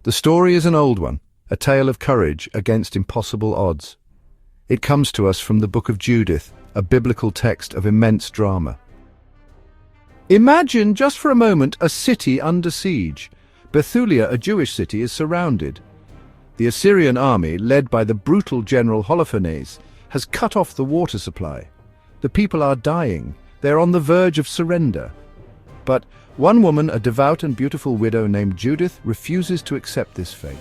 The story is an old one, a tale of courage against impossible odds. It comes to us from the Book of Judith, a biblical text of immense drama. Imagine, just for a moment, a city under siege. Bethulia, a Jewish city, is surrounded. The Assyrian army, led by the brutal general Holofernes, has cut off the water supply. The people are dying. They're on the verge of surrender. But one woman, a devout and beautiful widow named Judith, refuses to accept this fate.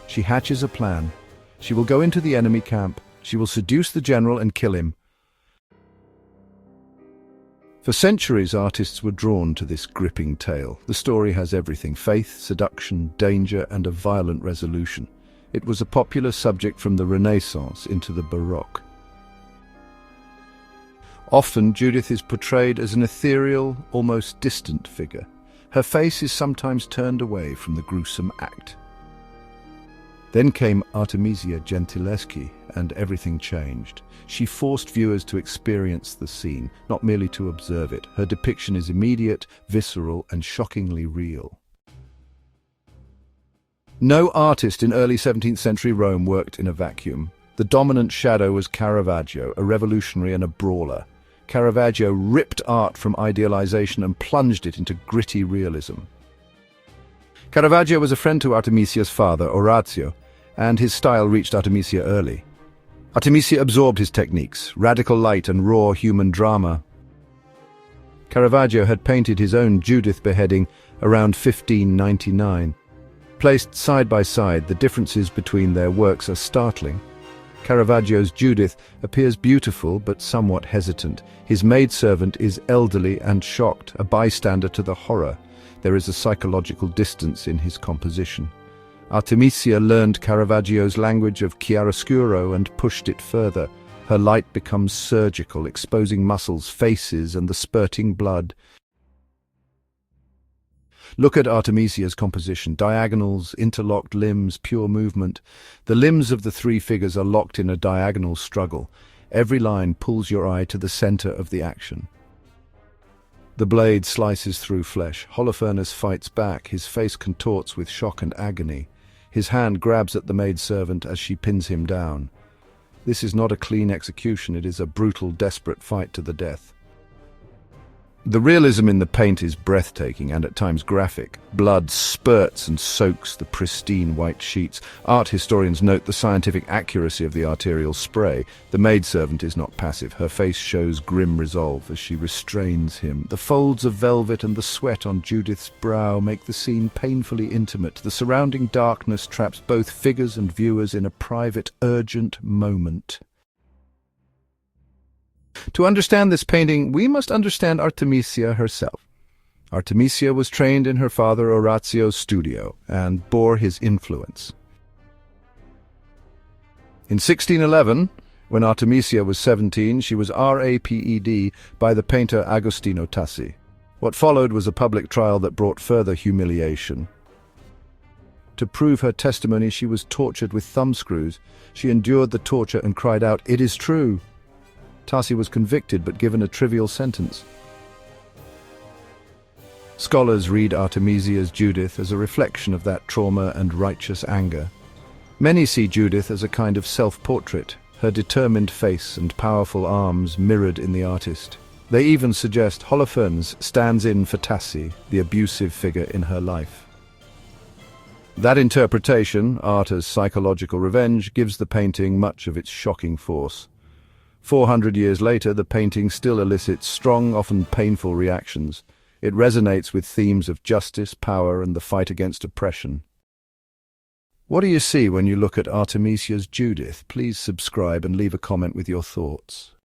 She hatches a plan. She will go into the enemy camp. She will seduce the general and kill him. For centuries, artists were drawn to this gripping tale. The story has everything: faith, seduction, danger, and a violent resolution. It was a popular subject from the Renaissance into the Baroque. Often, Judith is portrayed as an ethereal, almost distant figure. Her face is sometimes turned away from the gruesome act. Then came Artemisia Gentileschi, and everything changed. She forced viewers to experience the scene, not merely to observe it. Her depiction is immediate, visceral, and shockingly real. No artist in early 17th century Rome worked in a vacuum. The dominant shadow was Caravaggio, a revolutionary and a brawler. Caravaggio ripped art from idealization and plunged it into gritty realism. Caravaggio was a friend to Artemisia's father, Orazio, and his style reached Artemisia early. Artemisia absorbed his techniques, radical light and raw human drama. Caravaggio had painted his own Judith beheading around 1599. Placed side by side, the differences between their works are startling. Caravaggio's Judith appears beautiful but somewhat hesitant. His maidservant is elderly and shocked, a bystander to the horror. There is a psychological distance in his composition. Artemisia learned Caravaggio's language of chiaroscuro and pushed it further. Her light becomes surgical, exposing muscles, faces, and the spurting blood. Look at Artemisia's composition: diagonals, interlocked limbs, pure movement. The limbs of the three figures are locked in a diagonal struggle. Every line pulls your eye to the center of the action. The blade slices through flesh. Holofernes fights back. His face contorts with shock and agony. His hand grabs at the maidservant as she pins him down. This is not a clean execution. It is a brutal, desperate fight to the death. The realism in the paint is breathtaking and at times graphic. Blood spurts and soaks the pristine white sheets. Art historians note the scientific accuracy of the arterial spray. The maidservant is not passive. Her face shows grim resolve as she restrains him. The folds of velvet and the sweat on Judith's brow make the scene painfully intimate. The surrounding darkness traps both figures and viewers in a private, urgent moment. To understand this painting, we must understand Artemisia herself. Artemisia was trained in her father Orazio's studio and bore his influence. In 1611, when Artemisia was 17, she was raped by the painter Agostino Tassi. What followed was a public trial that brought further humiliation. To prove her testimony, she was tortured with thumbscrews. She endured the torture and cried out, "It is true." Tassi was convicted but given a trivial sentence. Scholars read Artemisia's Judith as a reflection of that trauma and righteous anger. Many see Judith as a kind of self-portrait, her determined face and powerful arms mirrored in the artist. They even suggest Holofernes stands in for Tassi, the abusive figure in her life. That interpretation, art as psychological revenge, gives the painting much of its shocking force. 400 years later, the painting still elicits strong, often painful reactions. It resonates with themes of justice, power, and the fight against oppression. What do you see when you look at Artemisia's Judith? Please subscribe and leave a comment with your thoughts.